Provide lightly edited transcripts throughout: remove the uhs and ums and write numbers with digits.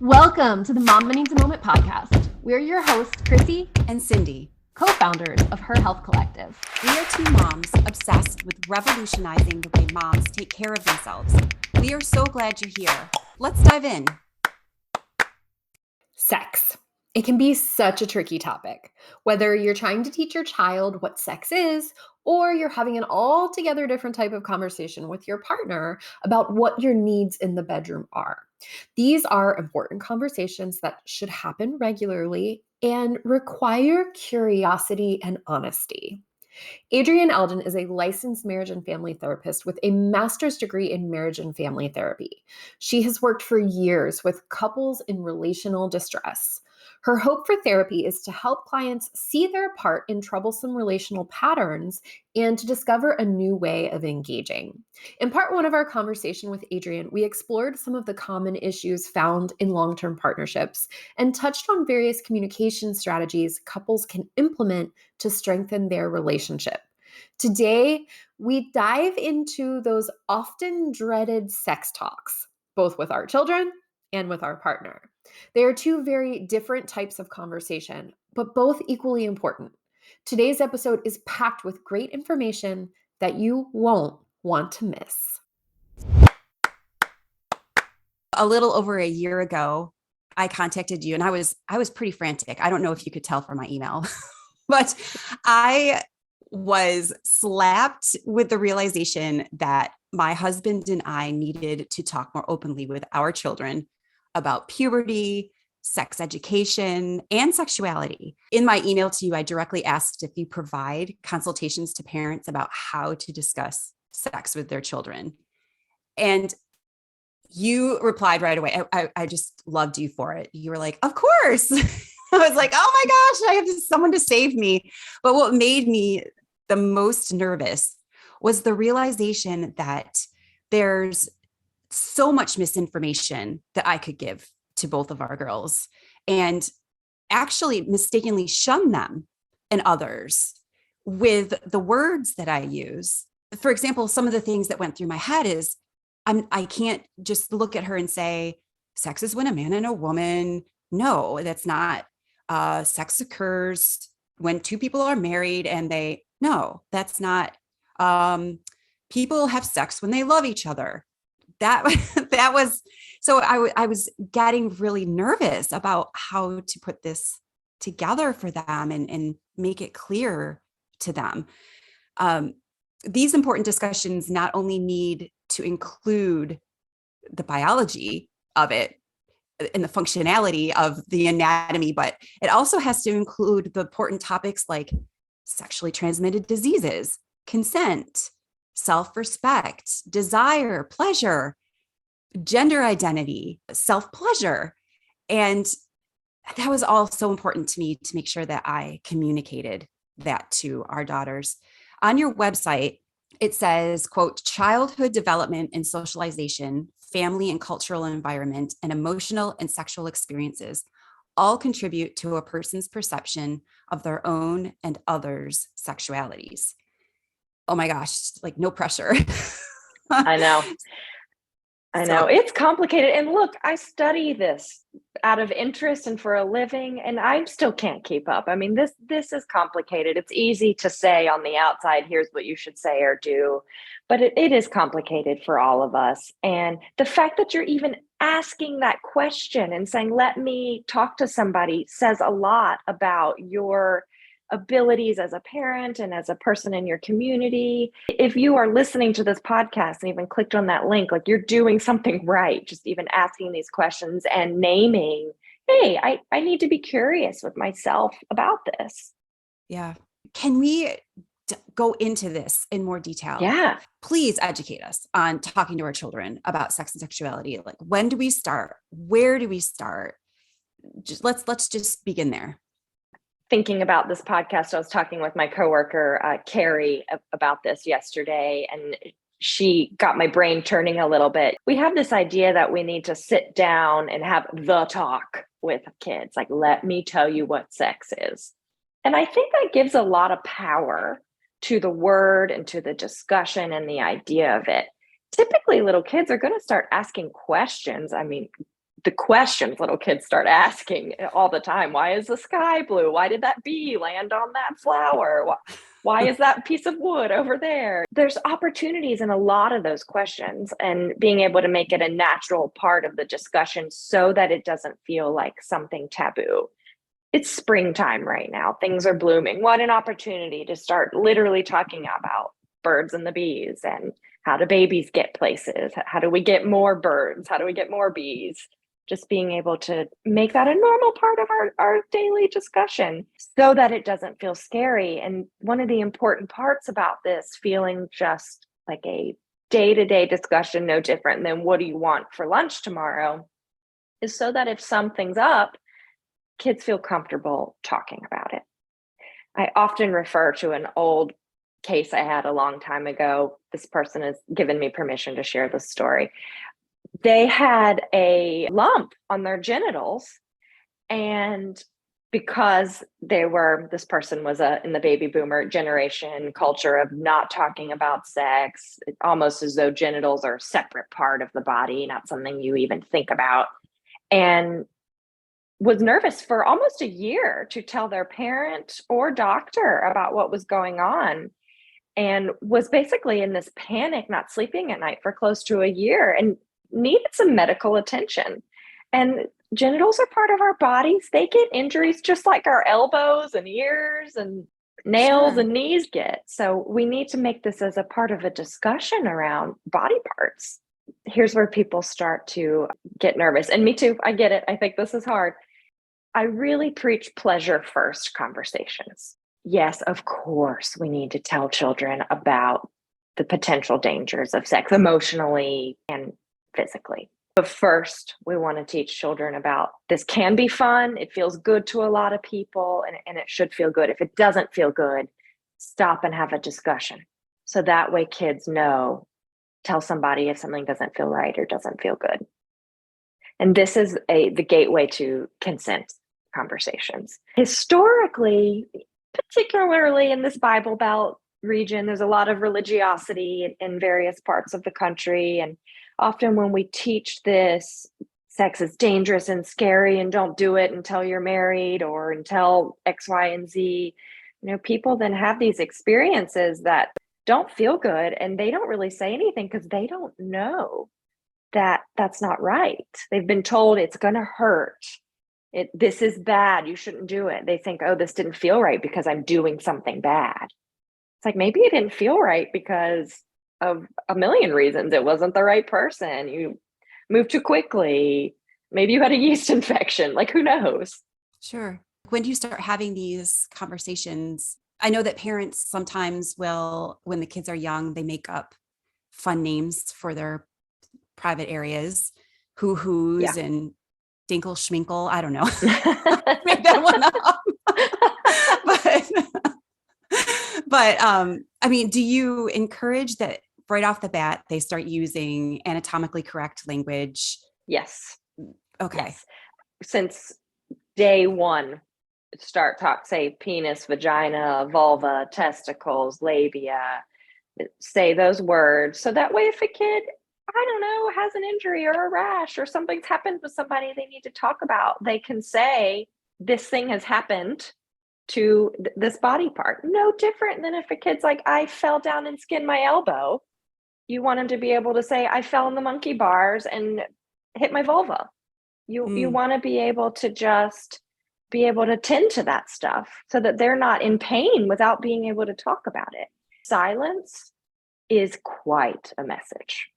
Welcome to the Mom Needs a Moment podcast. We're your hosts, Chrissy and Cindy, co-founders of Her Health Collective. We are two moms obsessed with revolutionizing the way moms take care of themselves. We are so glad you're here. Let's dive in. Sex. It can be such a tricky topic. Whether you're trying to teach your child what sex is, or you're having an altogether different type of conversation with your partner about what your needs in the bedroom are. These are important conversations that should happen regularly and require curiosity and honesty. Adrienne Alden is a licensed marriage and family therapist with a master's degree in marriage and family therapy. She has worked for years with couples in relational distress. Her hope for therapy is to help clients see their part in troublesome relational patterns and to discover a new way of engaging. In part one of our conversation with Adrienne, we explored some of the common issues found in long-term partnerships and touched on various communication strategies couples can implement to strengthen their relationship. Today, we dive into those often dreaded sex talks, both with our children and with our partner. They are two very different types of conversation, but both equally important. Today's episode is packed with great information that you won't want to miss. A little over a year ago, I contacted you and I was pretty frantic. I don't know if you could tell from my email, but I was slapped with the realization that my husband and I needed to talk more openly with our children about puberty, sex education, and sexuality. In my email to you, I directly asked if you provide consultations to parents about how to discuss sex with their children. And you replied right away. I just loved you for it. You were like, of course. I was like, oh my gosh, I have someone to save me. But what made me the most nervous was the realization that there's so much misinformation that I could give to both of our girls and actually mistakenly shun them and others with the words that I use. For example, some of the things that went through my head is I can't just look at her and say, sex is when a man and a woman. No, that's not. Sex occurs when two people are married and no, that's not. People have sex when they love each other. That was, so I was getting really nervous about how to put this together for them and make it clear to them. These important discussions not only need to include the biology of it and the functionality of the anatomy, but it also has to include the important topics like sexually transmitted diseases, consent, self-respect, desire, pleasure, gender identity, self-pleasure. And that was all so important to me to make sure that I communicated that to our daughters. On your website, it says, quote, childhood development and socialization, family and cultural environment, and emotional and sexual experiences all contribute to a person's perception of their own and others' sexualities. Oh my gosh, like no pressure. I know. It's complicated. And look, I study this out of interest and for a living, and I still can't keep up. I mean, this is complicated. It's easy to say on the outside, here's what you should say or do, but it is complicated for all of us. And the fact that you're even asking that question and saying, let me talk to somebody, says a lot about your abilities as a parent and as a person in your community. If you are listening to this podcast and even clicked on that link, like you're doing something right, just even asking these questions and naming, hey, I need to be curious with myself about this. Yeah. Can we go into this in more detail? Yeah. Please educate us on talking to our children about sex and sexuality. Like, when do we start? Where do we start? Let's just begin there. Thinking about this podcast, I was talking with my coworker, Carrie, about this yesterday, and she got my brain turning a little bit. We have this idea that we need to sit down and have the talk with kids. Like, let me tell you what sex is. And I think that gives a lot of power to the word and to the discussion and the idea of it. Typically, little kids are going to start asking questions. I mean, the questions little kids start asking all the time. Why is the sky blue? Why did that bee land on that flower? Why is that piece of wood over there? There's opportunities in a lot of those questions, and being able to make it a natural part of the discussion so that it doesn't feel like something taboo. It's springtime right now. Things are blooming. What an opportunity to start literally talking about birds and the bees, and how do babies get places? How do we get more birds? How do we get more bees? Just being able to make that a normal part of our daily discussion so that it doesn't feel scary. And one of the important parts about this feeling just like a day-to-day discussion, no different than what do you want for lunch tomorrow, is so that if something's up, kids feel comfortable talking about it. I often refer to an old case I had a long time ago. This person has given me permission to share this story. They had a lump on their genitals, and because this person was in the baby boomer generation culture of not talking about sex, almost as though genitals are a separate part of the body, not something you even think about, and was nervous for almost a year to tell their parent or doctor about what was going on, and was basically in this panic, not sleeping at night for close to a year, and needed some medical attention. And genitals are part of our bodies. They get injuries just like our elbows and ears and nails Sure. and knees get. So we need to make this as a part of a discussion around body parts. Here's where people start to get nervous. And me too, I get it. I think this is hard. I really preach pleasure first conversations. Yes, of course, we need to tell children about the potential dangers of sex emotionally and physically. But first, we want to teach children about this can be fun. It feels good to a lot of people, and it should feel good. If it doesn't feel good, stop and have a discussion. So that way kids know, tell somebody if something doesn't feel right or doesn't feel good. And this is the gateway to consent conversations. Historically, particularly in this Bible Belt region, there's a lot of religiosity in various parts of the country. And often when we teach this, sex is dangerous and scary and don't do it until you're married or until X, Y, and Z, people then have these experiences that don't feel good, and they don't really say anything because they don't know that that's not right. They've been told it's going to hurt. This is bad. You shouldn't do it. They think, oh, this didn't feel right because I'm doing something bad. It's like, maybe it didn't feel right because of a million reasons. It wasn't the right person. You moved too quickly. Maybe you had a yeast infection. Like, who knows? Sure. When do you start having these conversations? I know that parents sometimes will, when the kids are young, they make up fun names for their private areas, hoo-hoos Yeah. and dinkle schminkle. I don't know. Make that one up. but I mean, do you encourage that right off the bat, they start using anatomically correct language? Yes. Okay. Yes. Since day one, say penis, vagina, vulva, testicles, labia, say those words. So that way, if a kid, I don't know, has an injury or a rash or something's happened with somebody they need to talk about, they can say, this thing has happened to this body part. No different than if a kid's like, I fell down and skinned my elbow. You want them to be able to say, I fell in the monkey bars and hit my vulva. You want to be able to just be able to tend to that stuff so that they're not in pain without being able to talk about it. Silence is quite a message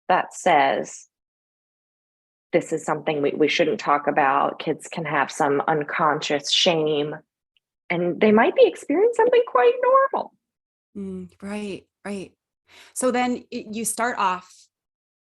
that says, this is something we shouldn't talk about. Kids can have some unconscious shame, and they might be experiencing something quite normal. Right, right. So then you start off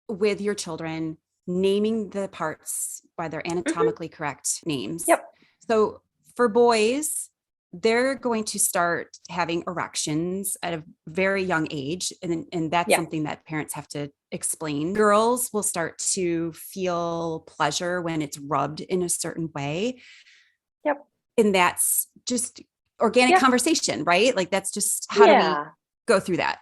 with your children naming the parts by their anatomically correct names. Yep. So for boys, they're going to start having erections at a very young age. And that's something that parents have to explain. Girls will start to feel pleasure when it's rubbed in a certain way. Yep. And that's just organic conversation, right? Like that's just how do we go through that?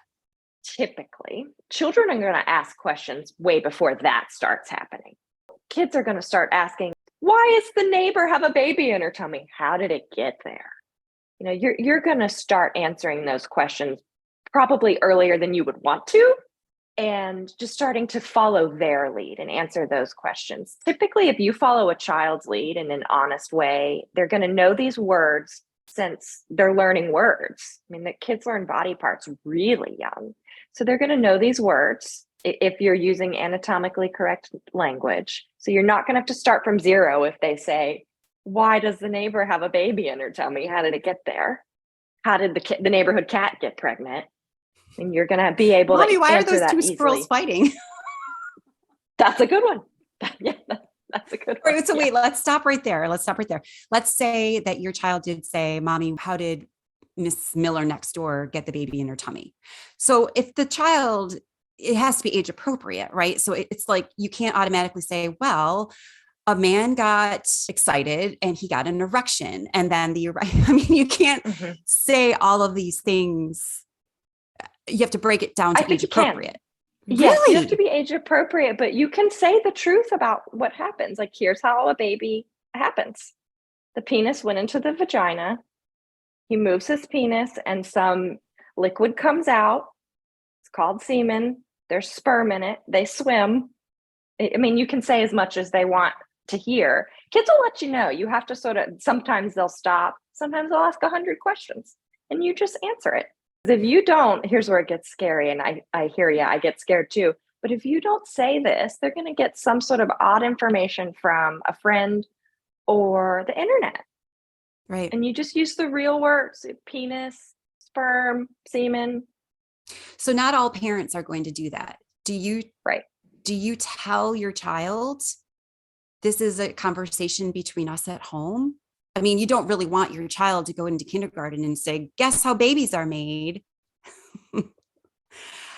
Typically, children are going to ask questions way before that starts happening. kids are going to start asking, why does the neighbor have a baby in her tummy? How did it get there? You're going to start answering those questions probably earlier than you would want to, and just starting to follow their lead and answer those questions. Typically, if you follow a child's lead in an honest way, they're going to know these words since they're learning words. I mean, the kids learn body parts really young. So they're going to know these words if you're using anatomically correct language. So you're not going to have to start from zero if they say, why does the neighbor have a baby in her tummy? How did it get there? How did the neighborhood cat get pregnant? And you're going to be able Mommy, to why are answer those that two easily. squirrels fighting? That's a good one. Yeah, that's a good one. Right, so wait, let's stop right there. Let's say that your child did say, Mommy, how did Miss Miller next door get the baby in her tummy? So if the child, it has to be age appropriate, right? So it's like, you can't automatically say, well, a man got excited and he got an erection. And then I mean, you can't say all of these things. You have to break it down to age appropriate. Yes, Really? you have to be age appropriate, but you can say the truth about what happens. Like, here's how a baby happens. The penis went into the vagina. He moves his penis and some liquid comes out. It's called semen. There's sperm in it. They swim. I mean, you can say as much as they want to hear. Kids will let you know. You have to sometimes they'll stop. Sometimes they'll ask 100 questions and you just answer it. If you don't, here's where it gets scary. And I hear you, I get scared too. But if you don't say this, they're going to get some sort of odd information from a friend or the internet. Right. And you just use the real words: penis, sperm, semen. So not all parents are going to do that. Do you tell your child, this is a conversation between us at home? I mean, you don't really want your child to go into kindergarten and say, guess how babies are made.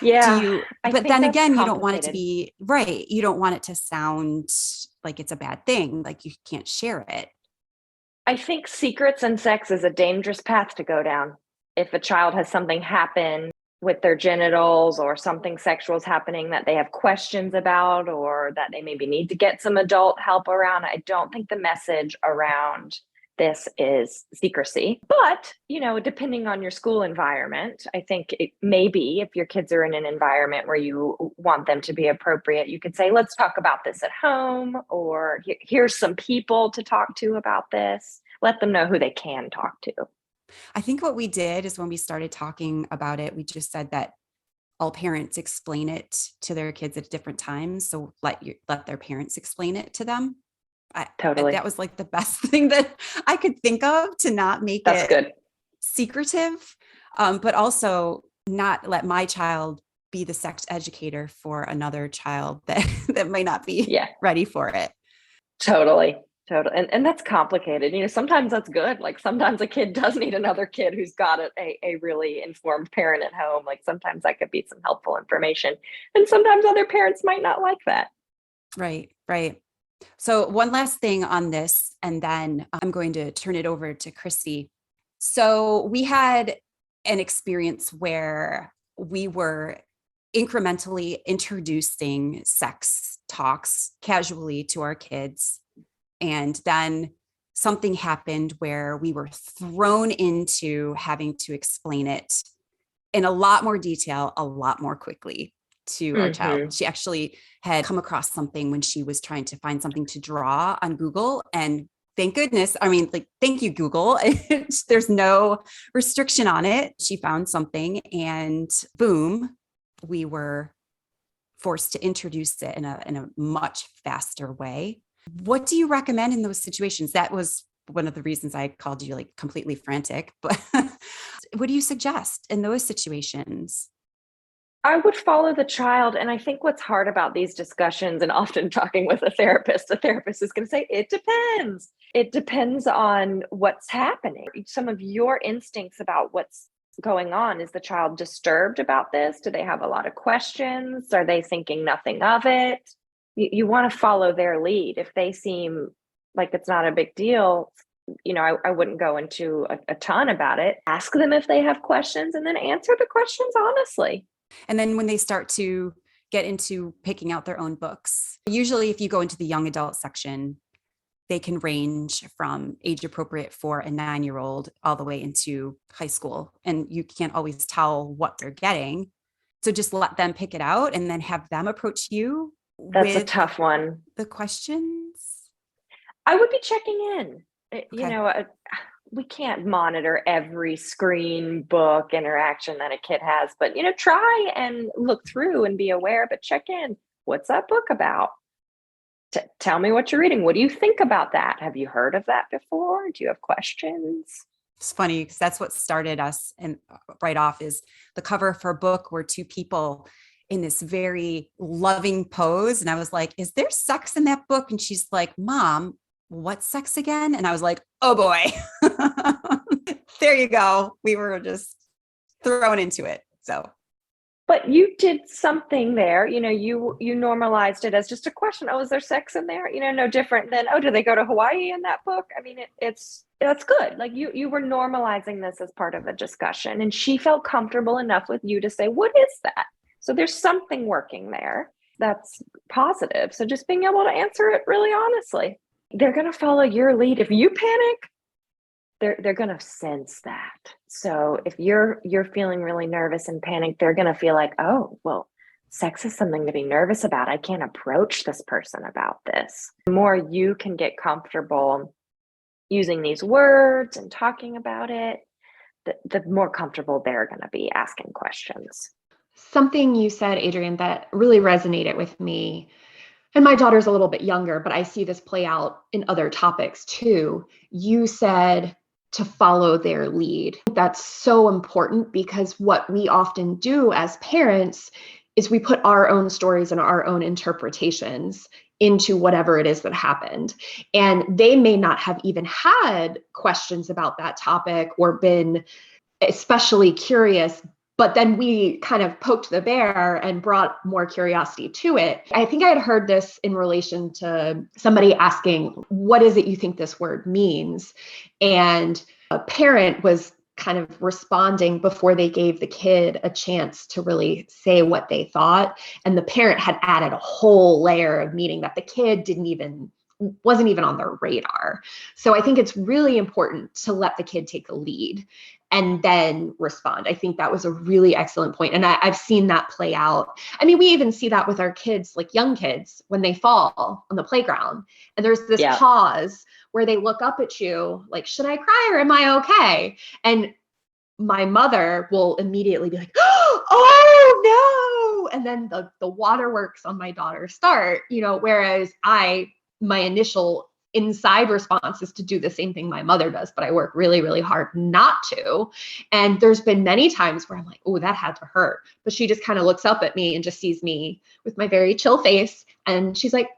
Yeah. But then again, you don't want it to be right. You don't want it to sound like it's a bad thing, like you can't share it. I think secrets and sex is a dangerous path to go down. If a child has something happen with their genitals or something sexual is happening that they have questions about, or that they maybe need to get some adult help around, I don't think the message around this is secrecy. But, depending on your school environment, I think it maybe if your kids are in an environment where you want them to be appropriate, you could say, let's talk about this at home, or here's some people to talk to about this. Let them know who they can talk to. I think what we did is when we started talking about it, we just said that all parents explain it to their kids at different times. So let their parents explain it to them. Totally. That was like the best thing that I could think of to not make That's good. Secretive, but also not let my child be the sex educator for another child that might not be ready for it. Totally. And that's complicated. Sometimes that's good. Like, sometimes a kid does need another kid who's got a really informed parent at home. Like, sometimes that could be some helpful information. And sometimes other parents might not like that. Right. So one last thing on this, and then I'm going to turn it over to Christy. So we had an experience where we were incrementally introducing sex talks casually to our kids. And then something happened where we were thrown into having to explain it in a lot more detail, a lot more quickly to our child. She actually had come across something when she was trying to find something to draw on Google. And thank goodness, thank you, Google. There's no restriction on it. She found something and boom, we were forced to introduce it in a much faster way. What do you recommend in those situations? That was one of the reasons I called you like completely frantic, but what do you suggest in those situations? I would follow the child. And I think what's hard about these discussions, and often talking with a therapist is going to say, it depends. It depends on what's happening. Some of your instincts about what's going on. Is the child disturbed about this? Do they have a lot of questions? Are they thinking nothing of it? You want to follow their lead. If they seem like it's not a big deal, I wouldn't go into a ton about it. Ask them if they have questions and then answer the questions honestly. And then when they start to get into picking out their own books. Usually if you go into the young adult section, they can range from age appropriate for a 9-year-old all the way into high school. And you can't always tell what they're getting. So just let them pick it out and then have them approach you That's a with tough one. the questions. I would be checking in. You Okay. know, we can't monitor every screen book interaction that a kid has, but, you know, try and look through and be aware, but check in. What's that book about? Tell me what you're reading. What do you think about that? Have you heard of that before? Do you have questions? It's funny because that's what started us. And right off is the cover of her book were two people in this very loving pose. And I was like, is there sex in that book? And she's like, Mom, what's sex again? And I was like, oh boy, there you go. We were just thrown into it. So But you did something there, you know, you normalized it as just a question. Oh, is there sex in there? You know, no different than, oh, do they go to Hawaii in that book? I mean, that's good. Like you were normalizing this as part of a discussion, and she felt comfortable enough with you to say, what is that? So there's something working there that's positive. So just being able to answer it really honestly. They're going to follow your lead. If you panic, they're going to sense that. So if you're feeling really nervous and panicked, they're going to feel like, oh, well, sex is something to be nervous about. I can't approach this person about this. The more you can get comfortable using these words and talking about it, the more comfortable they're going to be asking questions. Something you said, Adrienne, that really resonated with me. And my daughter's a little bit younger, but I see this play out in other topics too. You said to follow their lead. That's so important because what we often do as parents is we put our own stories and our own interpretations into whatever it is that happened. And they may not have even had questions about that topic or been especially curious, but then we kind of poked the bear and brought more curiosity to it. I think I had heard this in relation to somebody asking, what is it you think this word means? And a parent was kind of responding before they gave the kid a chance to really say what they thought. And the parent had added a whole layer of meaning that the kid wasn't even on their radar. So I think it's really important to let the kid take the lead and then respond. I think that was a really excellent point. And I've seen that play out. I mean, we even see that with our kids, like young kids, when they fall on the playground. And there's this pause where they look up at you like, should I cry or am I okay? And my mother will immediately be like, oh no. And then the waterworks on my daughter start, whereas my initial inside response is to do the same thing my mother does, but I work really, really hard not to. And there's been many times where I'm like, oh, that had to hurt. But she just kind of looks up at me and just sees me with my very chill face. And she's like,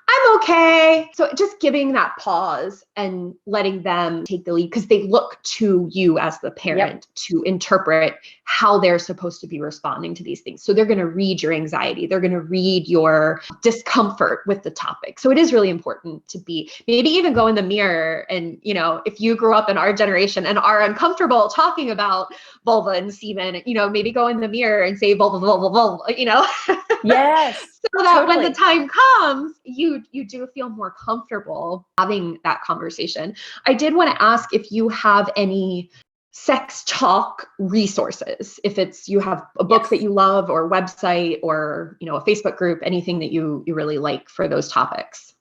I'm okay. So just giving that pause and letting them take the lead because they look to you as the parent to interpret how they're supposed to be responding to these things. So they're going to read your anxiety. They're going to read your discomfort with the topic. So it is really important to maybe even go in the mirror and, if you grew up in our generation and are uncomfortable talking about vulva and semen, maybe go in the mirror and say vulva, vulva, vulva, Yes. So that when the time comes, you do feel more comfortable having that conversation. I did want to ask if you have any sex talk resources, if you have a book that you love or website or, a Facebook group, anything that you really like for those topics.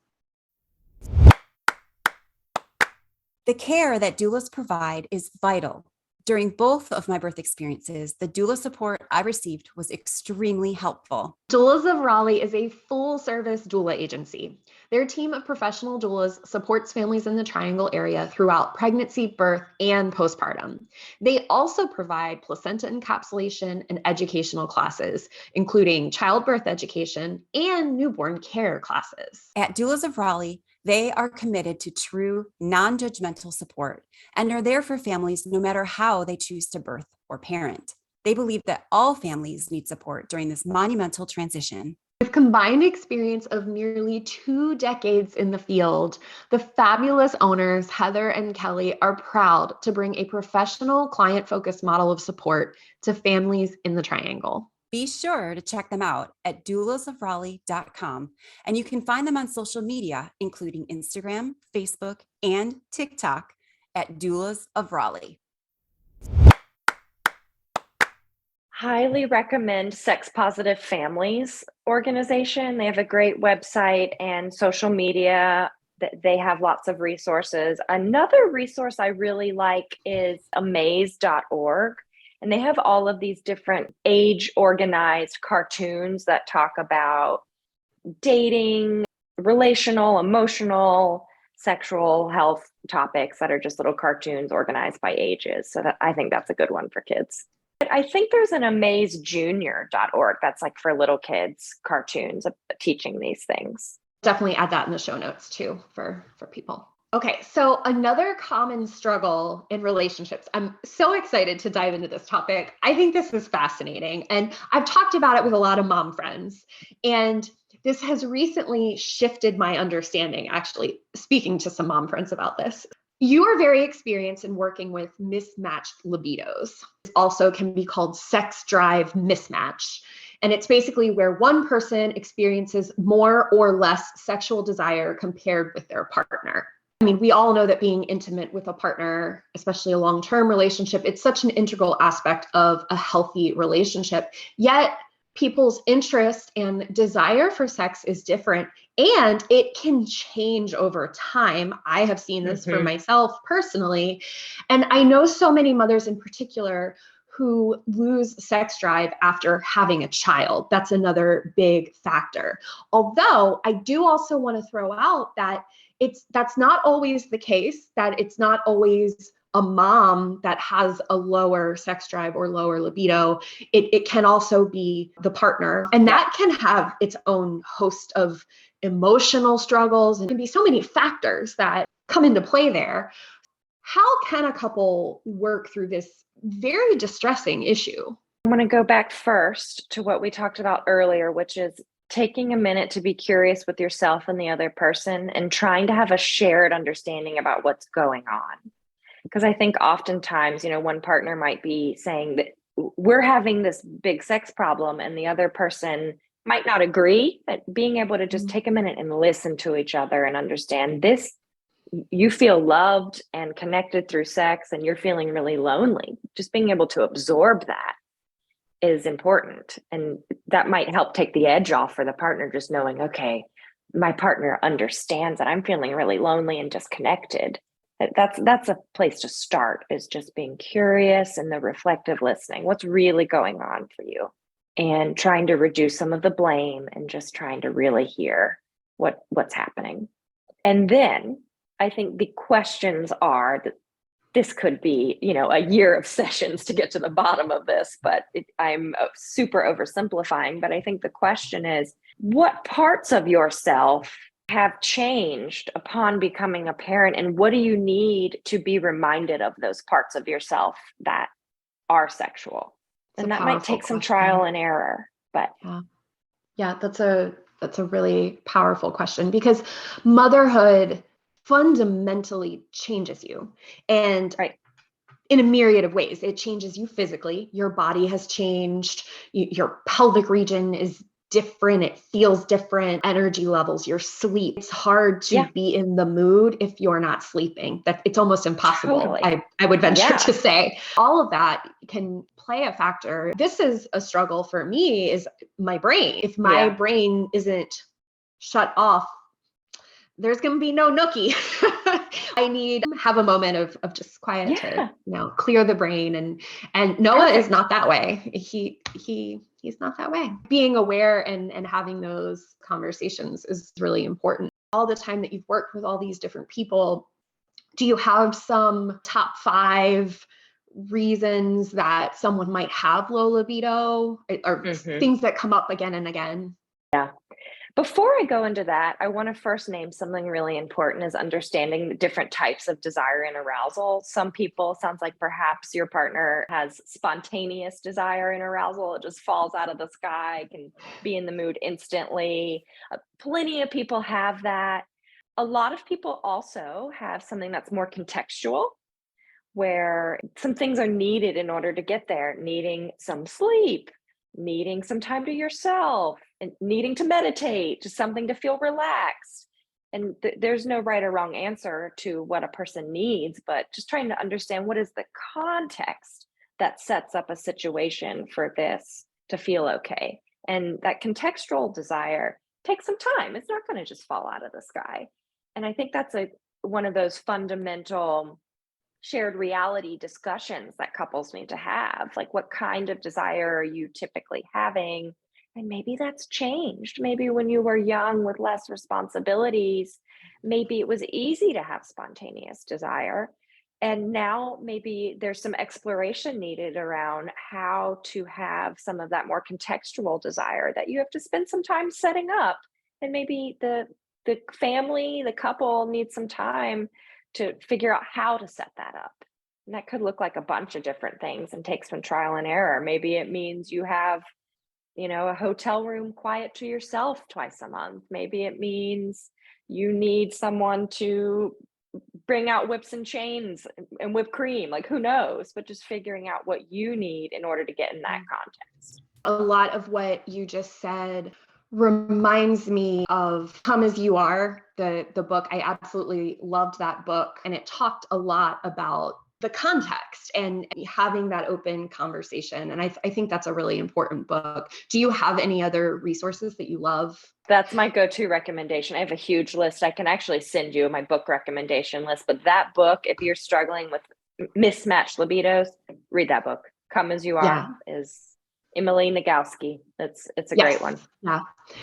The care that doulas provide is vital. During both of my birth experiences, the doula support I received was extremely helpful. Doulas of Raleigh is a full-service doula agency. Their team of professional doulas supports families in the Triangle area throughout pregnancy, birth, and postpartum. They also provide placenta encapsulation and educational classes, including childbirth education and newborn care classes. At Doulas of Raleigh, they are committed to true, non-judgmental support and are there for families no matter how they choose to birth or parent. They believe that all families need support during this monumental transition. With combined experience of nearly 2 decades in the field, the fabulous owners, Heather and Kelly, are proud to bring a professional, client-focused model of support to families in the Triangle. Be sure to check them out at doulasofraleigh.com, and you can find them on social media, including Instagram, Facebook, and TikTok at Doulas of Raleigh. Highly recommend Sex Positive Families organization. They have a great website and social media. They have lots of resources. Another resource I really like is amaze.org. And they have all of these different age organized cartoons that talk about dating, relational, emotional, sexual health topics that are just little cartoons organized by ages. So I think that's a good one for kids. I think there's an amazejunior.org that's like for little kids, cartoons teaching these things. Definitely add that in the show notes too for people. Okay, so another common struggle in relationships. I'm so excited to dive into this topic. I think this is fascinating. And I've talked about it with a lot of mom friends. And this has recently shifted my understanding, actually, speaking to some mom friends about this. You are very experienced in working with mismatched libidos. This also can be called sex drive mismatch. And it's basically where one person experiences more or less sexual desire compared with their partner. I mean, we all know that being intimate with a partner, especially a long-term relationship, it's such an integral aspect of a healthy relationship. Yet people's interest and desire for sex is different, and it can change over time. I have seen this for myself personally, and I know so many mothers in particular who lose sex drive after having a child. That's another big factor. Although I do also want to throw out that that's not always the case, that it's not always a mom that has a lower sex drive or lower libido. It can also be the partner, and that can have its own host of emotional struggles, and can be so many factors that come into play there. How can a couple work through this very distressing issue? I want to go back first to what we talked about earlier, which is taking a minute to be curious with yourself and the other person and trying to have a shared understanding about what's going on. Because I think oftentimes, one partner might be saying that we're having this big sex problem and the other person might not agree, but being able to just take a minute and listen to each other and understand this. You feel loved and connected through sex and you're feeling really lonely. Just being able to absorb that is important. And that might help take the edge off for the partner, just knowing, okay, my partner understands that I'm feeling really lonely and disconnected. That's a place to start, is just being curious and the reflective listening. What's really going on for you? And trying to reduce some of the blame and just trying to really hear what's happening. And then I think the questions are that this could be, a year of sessions to get to the bottom of this, but I'm super oversimplifying. But I think the question is, what parts of yourself have changed upon becoming a parent, and what do you need to be reminded of those parts of yourself that are sexual? And that might take some trial and error, but yeah, that's a really powerful question, because motherhood fundamentally changes you, and in a myriad of ways. It changes you physically. Your body has changed. Your pelvic region is different. It feels different. Energy levels, your sleep. It's hard to be in the mood if you're not sleeping. That it's almost impossible. Totally. I would venture to say all of that can play a factor. This is a struggle for me, is my brain. If my brain isn't shut off, there's going to be no nookie. I need to have a moment of just quiet to, clear the brain. And Noah is not that way. He's not that way. Being aware and having those conversations is really important. All the time that you've worked with all these different people, do you have some top 5 reasons that someone might have low libido, or things that come up again and again? Yeah. Before I go into that, I want to first name something really important, is understanding the different types of desire and arousal. Some people, sounds like perhaps your partner has spontaneous desire and arousal. It just falls out of the sky, can be in the mood instantly. Plenty of people have that. A lot of people also have something that's more contextual, where some things are needed in order to get there, needing some sleep, needing some time to yourself and needing to meditate, just something to feel relaxed. And there's no right or wrong answer to what a person needs, but just trying to understand what is the context that sets up a situation for this to feel okay. And that contextual desire takes some time. It's not going to just fall out of the sky. And I think that's one of those fundamental shared reality discussions that couples need to have. Like, what kind of desire are you typically having? And maybe that's changed. Maybe when you were young with less responsibilities, maybe it was easy to have spontaneous desire. And now maybe there's some exploration needed around how to have some of that more contextual desire that you have to spend some time setting up. And maybe the family, the couple needs some time to figure out how to set that up. And that could look like a bunch of different things and take some trial and error. Maybe it means you have, a hotel room quiet to yourself twice a month. Maybe it means you need someone to bring out whips and chains and whipped cream. Like, who knows? But just figuring out what you need in order to get in that context. A lot of what you just said reminds me of Come As You Are, the book. I absolutely loved that book. And it talked a lot about the context and having that open conversation. And I think that's a really important book. Do you have any other resources that you love? That's my go-to recommendation. I have a huge list. I can actually send you my book recommendation list. But that book, if you're struggling with mismatched libidos, read that book. Come As You Are is Emily Nagoski. It's a great one. Yeah.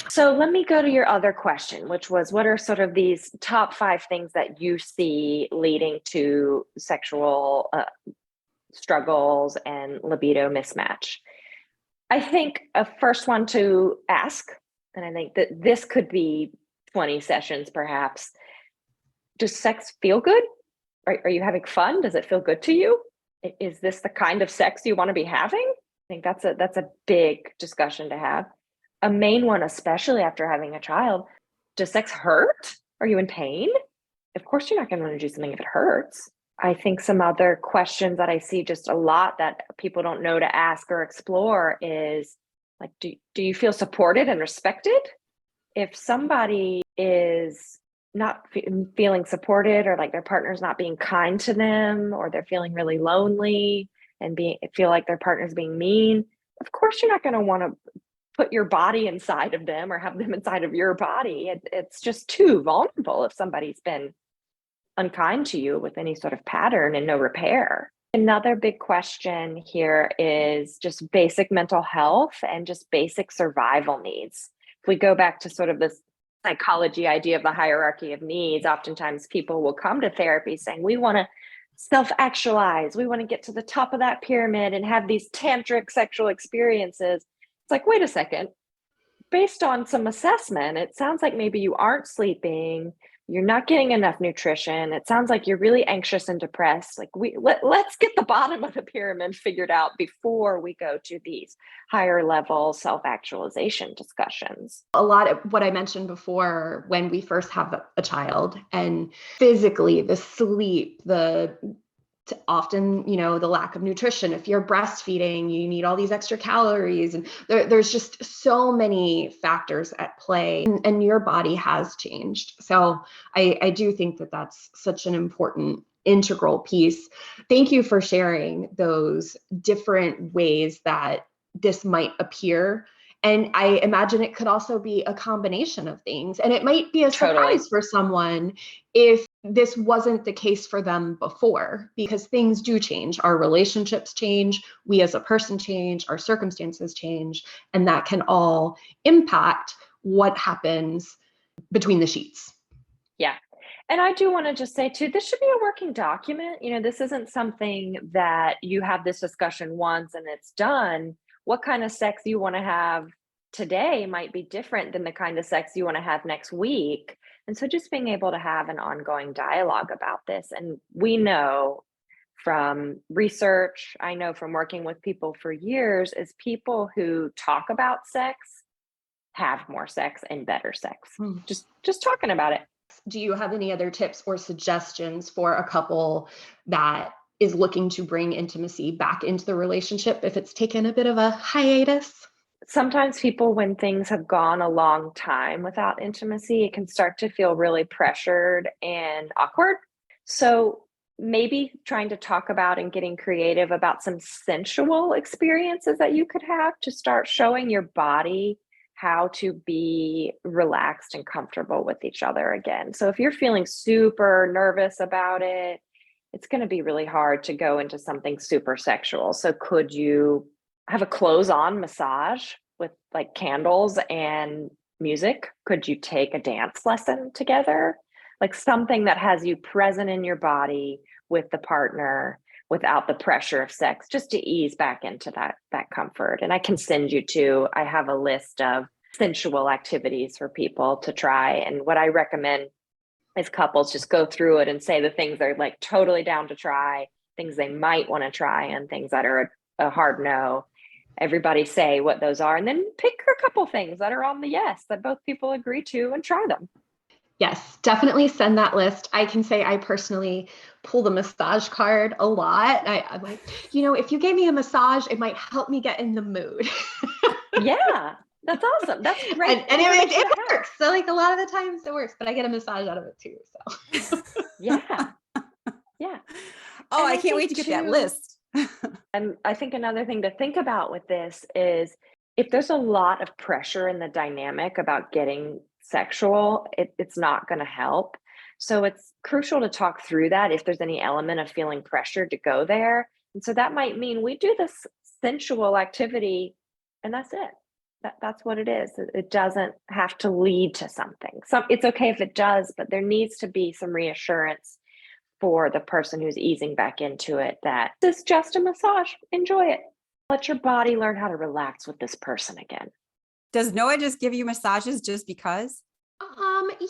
So let me go to your other question, which was, what are sort of these top 5 things that you see leading to sexual struggles and libido mismatch? I think a first one to ask, and I think that this could be 20 sessions perhaps, does sex feel good? Are you having fun? Does it feel good to you? Is this the kind of sex you want to be having? I think that's a big discussion to have. A main one, especially after having a child, does sex hurt? Are you in pain? Of course, you're not going to want to do something if it hurts. I think some other questions that I see just a lot that people don't know to ask or explore is like, do you feel supported and respected? If somebody is not feeling supported, or like their partner's not being kind to them, or they're feeling really lonely and feel like their partner's being mean, of course you're not going to want to put your body inside of them or have them inside of your body. It's just too vulnerable if somebody's been unkind to you with any sort of pattern and no repair. Another big question here is just basic mental health and just basic survival needs. If we go back to sort of this psychology idea of the hierarchy of needs, oftentimes people will come to therapy saying, we want to self-actualize. We want to get to the top of that pyramid and have these tantric sexual experiences. It's like, wait a second. Based on some assessment, it sounds like maybe you aren't sleeping. You're not getting enough nutrition. It sounds like you're really anxious and depressed. Like, let's get the bottom of the pyramid figured out before we go to these higher level self-actualization discussions. A lot of what I mentioned before, when we first have a child, and physically the sleep, often, the lack of nutrition. If you're breastfeeding, you need all these extra calories, and there's just so many factors at play, and your body has changed. So I do think that that's such an important integral piece. Thank you for sharing those different ways that this might appear. And I imagine it could also be a combination of things. And it might be a surprise for someone if this wasn't the case for them before, because things do change. Our relationships change. We as a person change. Our circumstances change. And that can all impact what happens between the sheets. Yeah. And I do want to just say too, this should be a working document. This isn't something that you have this discussion once and it's done. What kind of sex you want to have today might be different than the kind of sex you want to have next week. And so just being able to have an ongoing dialogue about this. And we know from research, I know from working with people for years, is people who talk about sex have more sex and better sex. Just talking about it. Do you have any other tips or suggestions for a couple that is looking to bring intimacy back into the relationship if it's taken a bit of a hiatus? sometimes people, when things have gone a long time without intimacy, it can start to feel really pressured and awkward. So maybe trying to talk about and getting creative about some sensual experiences that you could have to start showing your body how to be relaxed and comfortable with each other again. So if you're feeling super nervous about it, it's going to be really hard to go into something super sexual. So could you have a clothes on massage with like candles and music? Could you take a dance lesson together? Like something that has you present in your body with the partner without the pressure of sex, just to ease back into that comfort. And I can send you to, I have a list of sensual activities for people to try. And what I recommend is couples just go through it and say the things they're like totally down to try, things they might want to try, and things that are a hard no. Everybody say what those are, and then pick a couple things that are on the yes that both people agree to and try them. Yes, definitely send that list. I can say I personally pull the massage card a lot. I'm like, if you gave me a massage, it might help me get in the mood. Yeah, that's awesome. That's great. And it works. So like a lot of the times it works, but I get a massage out of it too. So yeah. Yeah. Oh, I can't wait to get that list. And I think another thing to think about with this is if there's a lot of pressure in the dynamic about getting sexual, it's not going to help. So it's crucial to talk through that if there's any element of feeling pressured to go there. And so that might mean we do this sensual activity and that's it. That's what it is. It doesn't have to lead to something. It's okay if it does, but there needs to be some reassurance for the person who's easing back into it that this is just a massage. Enjoy it. Let your body learn how to relax with this person again. Does Noah just give you massages just because?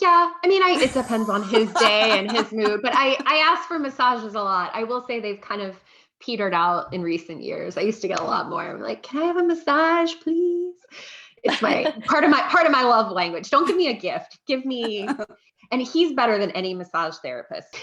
Yeah. I mean, it depends on his day and his mood, but I ask for massages a lot. I will say they've kind of petered out in recent years. I used to get a lot more. I'm like, can I have a massage, please? It's my part of my love language. Don't give me a gift. Give me, and he's better than any massage therapist.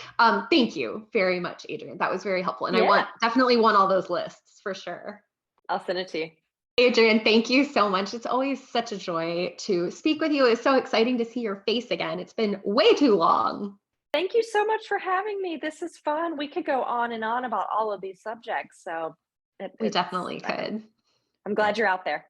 Thank you very much, Adrienne. That was very helpful. And I definitely want all those lists for sure. I'll send it to you. Adrienne, thank you so much. It's always such a joy to speak with you. It's so exciting to see your face again. It's been way too long. Thank you so much for having me. This is fun. We could go on and on about all of these subjects. So we definitely could. I'm glad you're out there.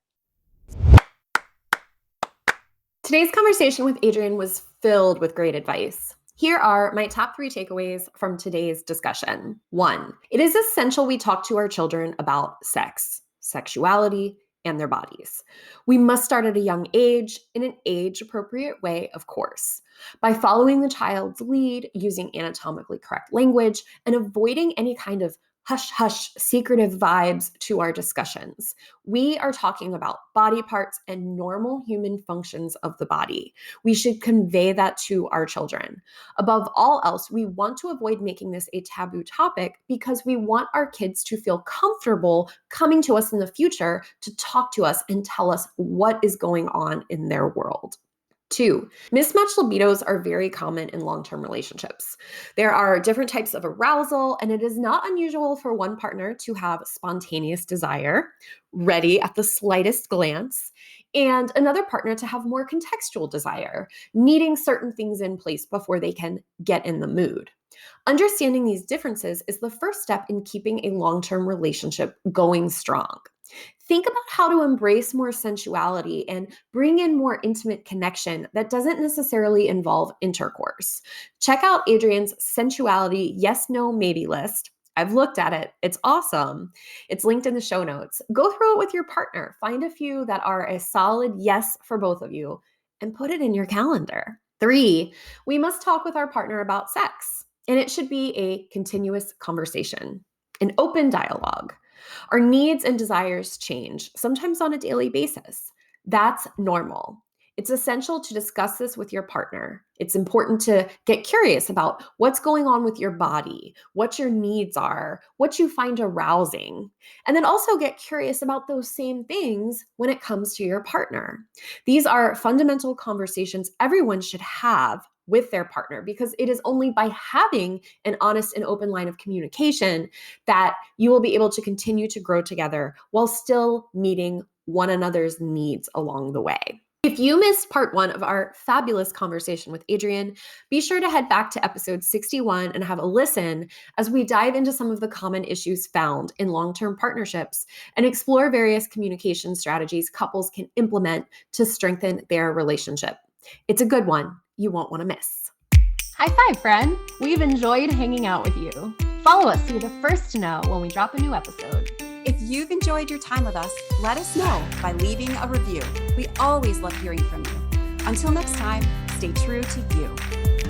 Today's conversation with Adrienne was filled with great advice. Here are my top 3 takeaways from today's discussion. 1, it is essential we talk to our children about sex, sexuality, and their bodies. We must start at a young age in an age-appropriate way, of course, by following the child's lead, using anatomically correct language, and avoiding any kind of hush-hush, secretive vibes to our discussions. We are talking about body parts and normal human functions of the body. We should convey that to our children. Above all else, we want to avoid making this a taboo topic because we want our kids to feel comfortable coming to us in the future to talk to us and tell us what is going on in their world. 2, mismatched libidos are very common in long-term relationships. There are different types of arousal, and it is not unusual for one partner to have spontaneous desire, ready at the slightest glance, and another partner to have more contextual desire, needing certain things in place before they can get in the mood. Understanding these differences is the first step in keeping a long-term relationship going strong. Think about how to embrace more sensuality and bring in more intimate connection that doesn't necessarily involve intercourse. Check out Adrienne's sensuality yes, no, maybe list. I've looked at it. It's awesome. It's linked in the show notes. Go through it with your partner. Find a few that are a solid yes for both of you and put it in your calendar. 3, we must talk with our partner about sex, and it should be a continuous conversation, an open dialogue. Our needs and desires change, sometimes on a daily basis. That's normal. It's essential to discuss this with your partner. It's important to get curious about what's going on with your body, what your needs are, what you find arousing, and then also get curious about those same things when it comes to your partner. These are fundamental conversations everyone should have with their partner because it is only by having an honest and open line of communication that you will be able to continue to grow together while still meeting one another's needs along the way. If you missed part 1 of our fabulous conversation with Adrienne, be sure to head back to episode 61 and have a listen as we dive into some of the common issues found in long-term partnerships and explore various communication strategies couples can implement to strengthen their relationship. It's a good one you won't want to miss. High five, friend! We've enjoyed hanging out with you. Follow us so you're the first to know when we drop a new episode. If you've enjoyed your time with us, let us know by leaving a review. We always love hearing from you. Until next time, stay true to you.